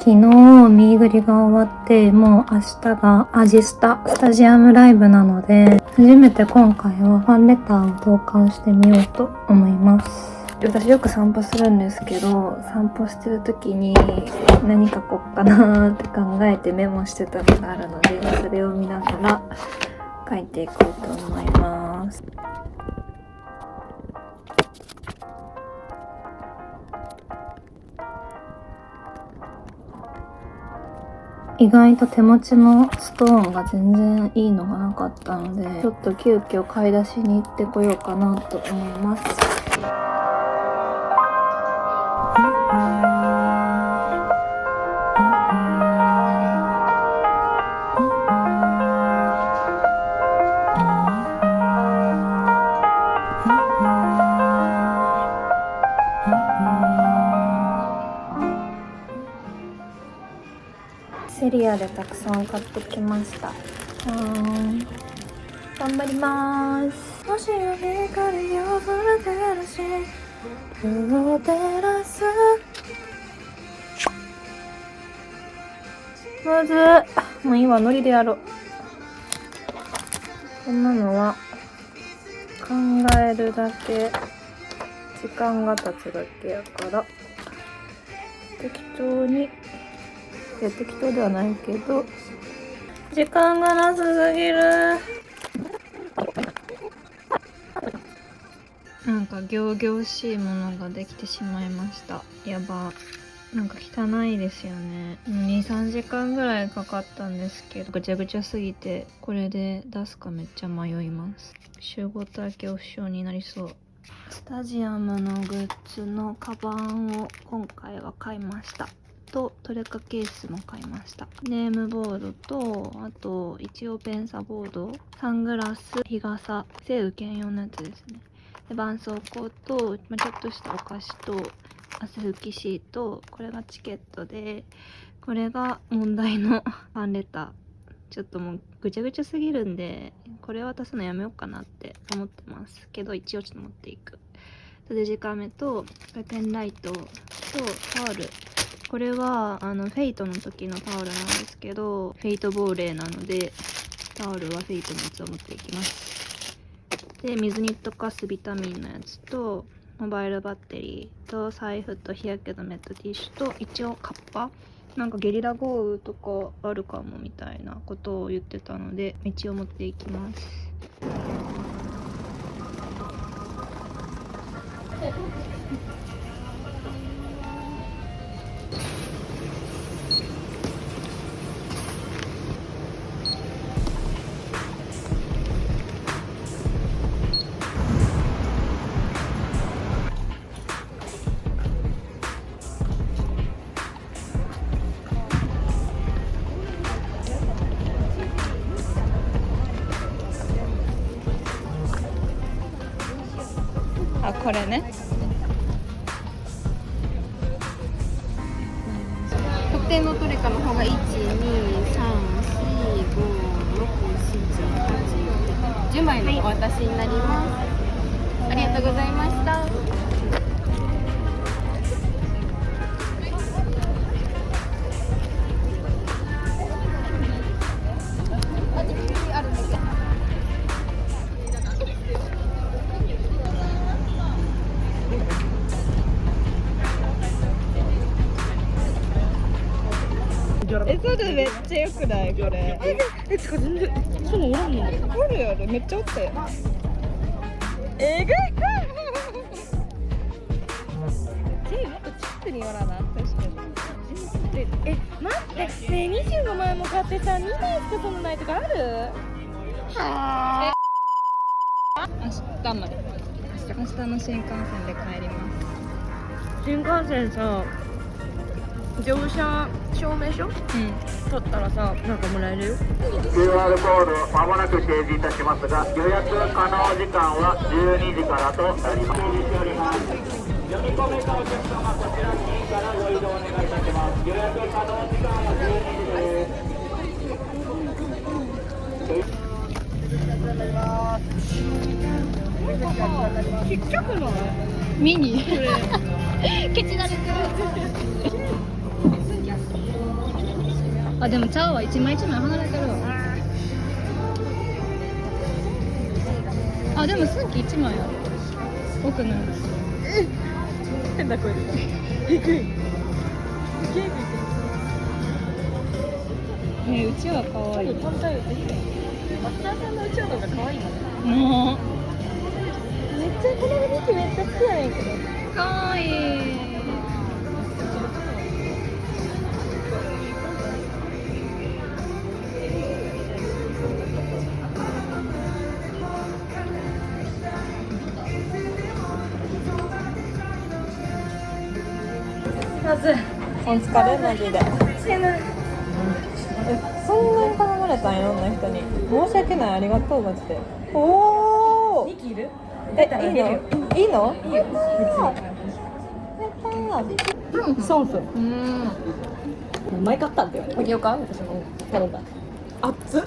昨日ミーグリが終わって、もう明日がアジスタジアムライブなので、初めて今回はファンレターを投函してみようと思います。私よく散歩するんですけど、散歩してる時に何書こうかなって考えてメモしてたのがあるので、それを見ながら書いていこうと思います。意外と手持ちのストーンが全然いいのがなかったので、ちょっと急遽買い出しに行ってこようかなと思います。セリアでたくさん買ってきました。頑張ります。星の光を照らし夜を照らす。まずもういいわ、ノリでやろう。こんなのは考えるだけ、時間が経つだけやから適当に、適当ではないけど時間がなさすぎる。なんか仰々しいものができてしまいました。やば、なんか汚いですよね。2、3時間ぐらいかかったんですけど、ぐちゃぐちゃすぎてこれで出すかめっちゃ迷います。集合体恐怖症になりそう。スタジアムのグッズのカバンを今回は買いました。とトレカケースも買いました。ネームボードと、あと一応ペンサボード、サングラス、日傘、晴雨兼用のやつですね。で絆創膏と、ちょっとしたお菓子と汗拭きシート、これがチケットで、これが問題のファンレター。ちょっともうぐちゃぐちゃすぎるんで、これ渡すのやめようかなって思ってますけど、一応ちょっと持っていく。デジカメとペンライトとタオル。これはフェイトの時のタオルなんですけど、フェイト亡霊なのでタオルはフェイトのやつを持っていきます。で水に溶かすビタミンのやつとモバイルバッテリーと財布と日焼け止めとティッシュと一応カッパ、なんかゲリラ豪雨とかあるかもみたいなことを言ってたので一応持っていきます。あ、これね。特定のトレカの方が1、2、3、4、5、6、7、8、10枚のお渡しになります。ありがとうございました。それめっちゃよくないこれ。つか全然そのおらんの。おるやろ、めっちゃおったよ。えぐいか。もっと近くにおらな。確かに。待って、ねえ25枚も買ってさ、2枚しかそんなないとかある？はあ。明日まで。明日の新幹線で帰ります。新幹線さ、乗車証明書、取ったらさ、なんかもらえるよ。 QR コードまもなく掲示いたしますが、予約可能時間は12時からとなります。掲示しております。読み込めたお客様、こちらにからご移動お願いいたします。予約可能時間は12時です。ちっちゃくない？ミニケチられてる。あ、でも茶は一枚一枚離れてるわ。あ、でもスンキ一枚ある。奥のやつ。変な声出た。びっくり。うちわかわいい。反対できない。マスターさんのうちわの方が可愛いもん。もうめっちゃこの雰囲気めっちゃ好きやねんけど。かわいい。まずお疲れマジで。そんなに頼まれたんいろんな人に。申し訳ない、ありがとうマジで。おお。2切る？いいの？いいの？いいよ。ソンフ。前買ったんだよね。あげようか？私も頼んだ。熱っ。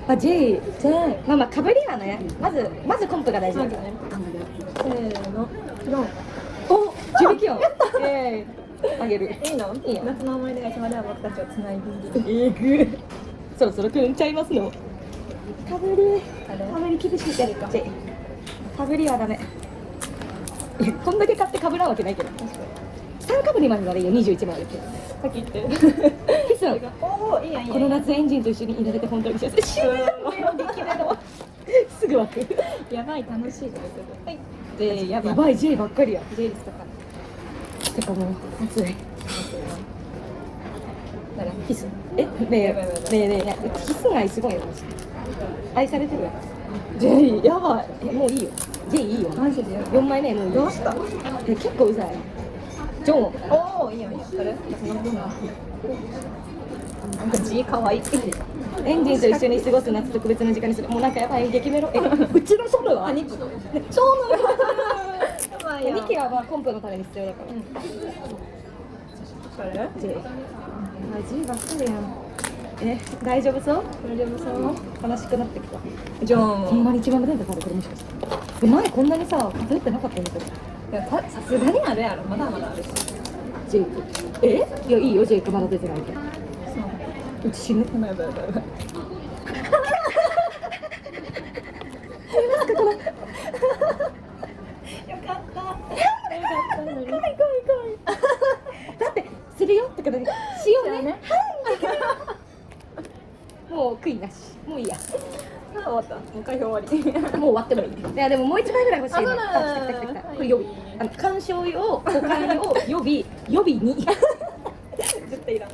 あ、J。まあまあかぶりはね。まずコンプが大事だからね。せーの。お、11キロ。あげる。いいの？いいよ。夏の思い出が島では僕たちをつないでいる。そろそろ来るんちゃいますの。かぶり厳しいてるか。かぶりはダメ。いや、こんだけ買ってかぶらんわけないけど。3かぶりまでならいいよ。21枚あるけど。さっき言って。キス。おお、いいやいいや。この夏エンジンと一緒にいられて本当に幸せ。すぐ湧く。やばい、楽しいとか言って。はい。やばい J ばっかりや。J ですとか。てかもう暑い。だからキス。ねえ、キス愛すごいよ。愛されてるわ。J やばい。もういいよ。J いいよ。マジで4枚目もういい。どうした？結構うざい。ジョン。おお、いいよいいよ。それ。なんか G 可愛い。エンジンと一緒に過ごす夏特別な時間にする。もうなんかやばい激メロ。うちのソルは？2キロ。そうなの。2キロはコンプのために必要だから。それ？J。G ばっかりやん。大丈夫そう？大丈夫そう？悲しくなってきた。ジョン。ほんまに一番出てたこれもしかして。前こんなにさ偏ってなかったんだけど。いやさすがにあるやろ。まだまだあるし。ジェイク。いやいいよジェイクまだ出てないけど。うち死ぬ。やばい。だってするよってことでしようね。もう悔いなし。もういいや。終わった。もう開票終わり。もう終わってもいい。いやでももう1枚ぐらい欲しいの。来た。これ予備。鑑賞用、保管用、予備に。絶対いらん。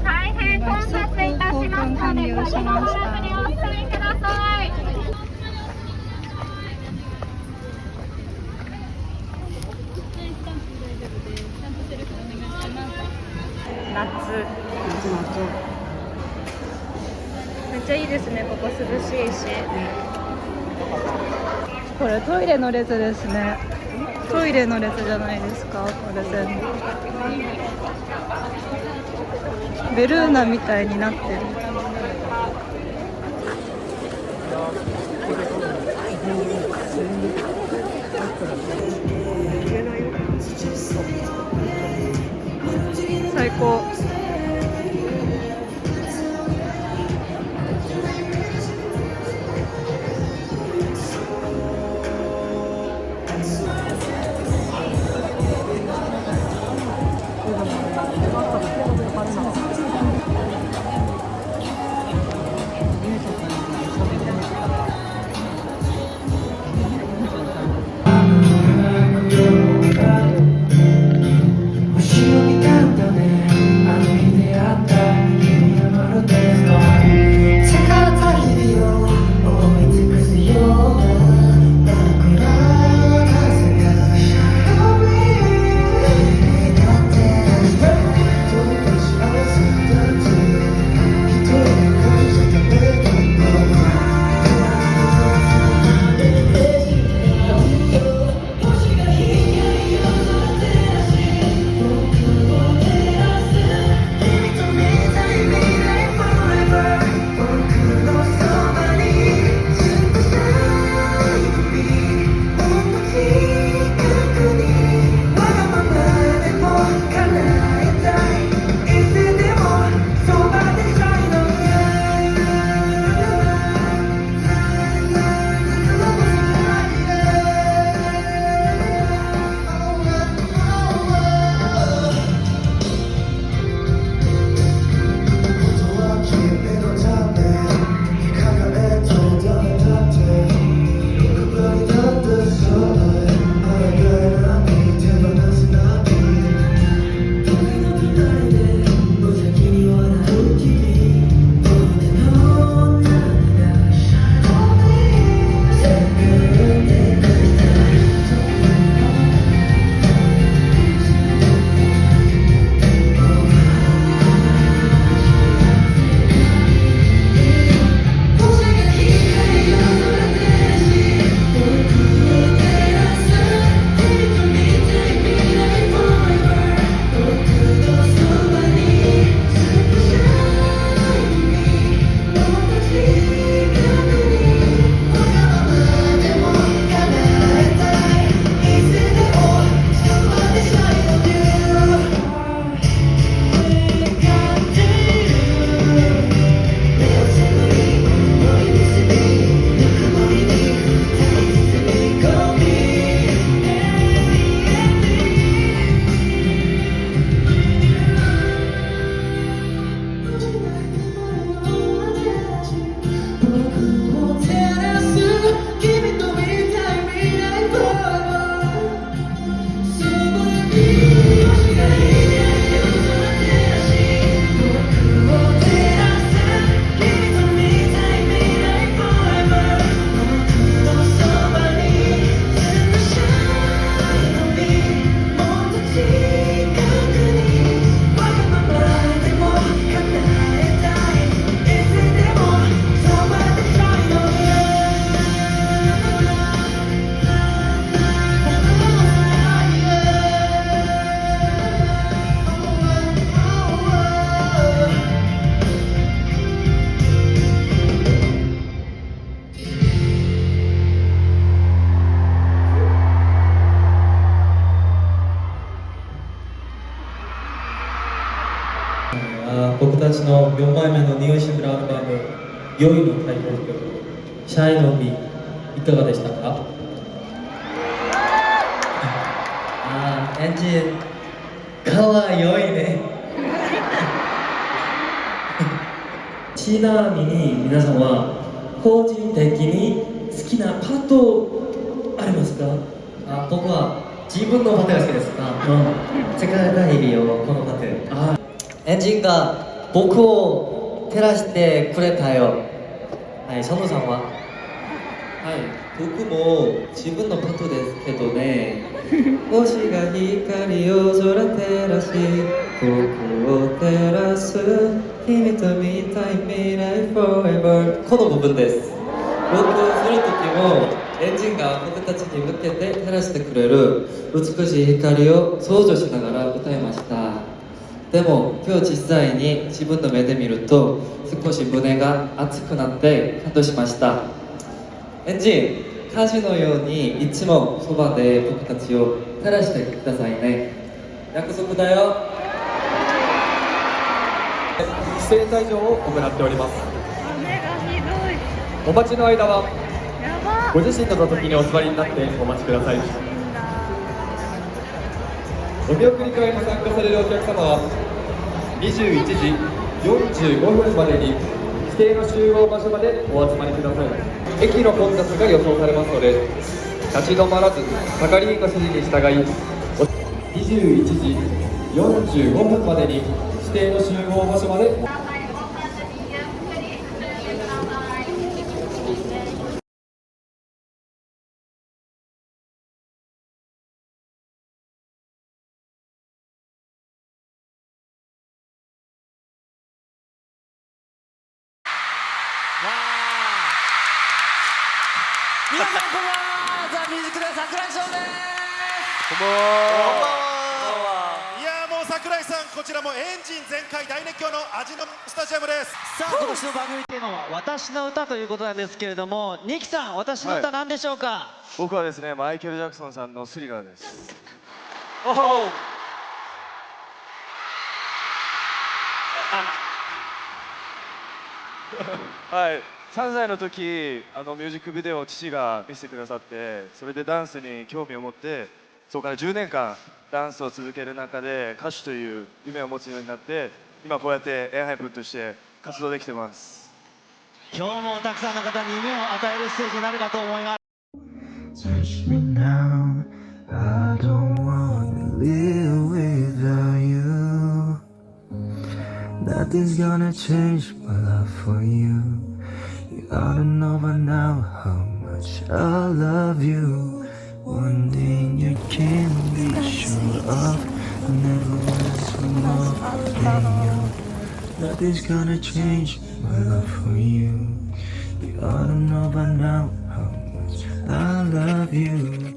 大変混雑いたしますので、ご利用しました。お進みください。夏。めっちゃいいですね。ここ涼しいし。これトイレの列ですね。トイレの列じゃないですか。これ全部。ベルーナみたいになってる。最高。星を見たんだね。私の4枚目のニューシングルアルバム「良い」のタイトル曲「シャイの実」いかがでしたか？エンジンかわ良いねちなみに皆さんは個人的に好きなパートありますか？僕は自分のパートが好きです。世界がいるよこのパート。エンジンが僕を照らしてくれたよ。はい、ショノさんは？はい、僕も自分のパートですけどね星が光を空照らし僕を照らす君と見たい未来 forever この部分です。僕をする時もエンジンが僕たちに向けて照らしてくれる美しい光を想像しながら歌いました。でも今日実際に自分の目で見ると少し胸が熱くなって感動しました。エンジン、歌手のようにいつもそばで僕たちを照らしてくださいね。約束だよ。規制退場を行っております。雨がひどい。お待ちの間はやば。ご自身の座席にお座りになってお待ちください。お見送り会に参加されるお客様は21時45分までに指定の集合場所までお集まりください。駅の混雑が予想されますので立ち止まらず係員の指示に従い21時45分までに指定の集合場所まで皆さんこんばんは。ザ・ミュージックで櫻井翔です。こんばんは。いやもう櫻井さん、こちらもエンジン全開大熱狂の味のスタジアムです。さあ今年の番組テーマは私の歌ということなんですけれども、ニキさん私の歌何でしょうか？僕はですね、マイケル・ジャクソンさんのスリラーです。おお。はい、3歳の時ミュージックビデオを父が見せてくださって、それでダンスに興味を持って、そこから10年間ダンスを続ける中で歌手という夢を持つようになって、今こうやってエンハイプンとして活動できてます。今日もたくさんの方に夢を与えるステージになるかと思います。Touch me now, I don't wanna live without you. Nothing's gonna change my love for you. You ought to know by now how much I love you. One thing you can be sure of, I never was more than you. Nothing's gonna change my love for you. You ought to know by now how much I love you.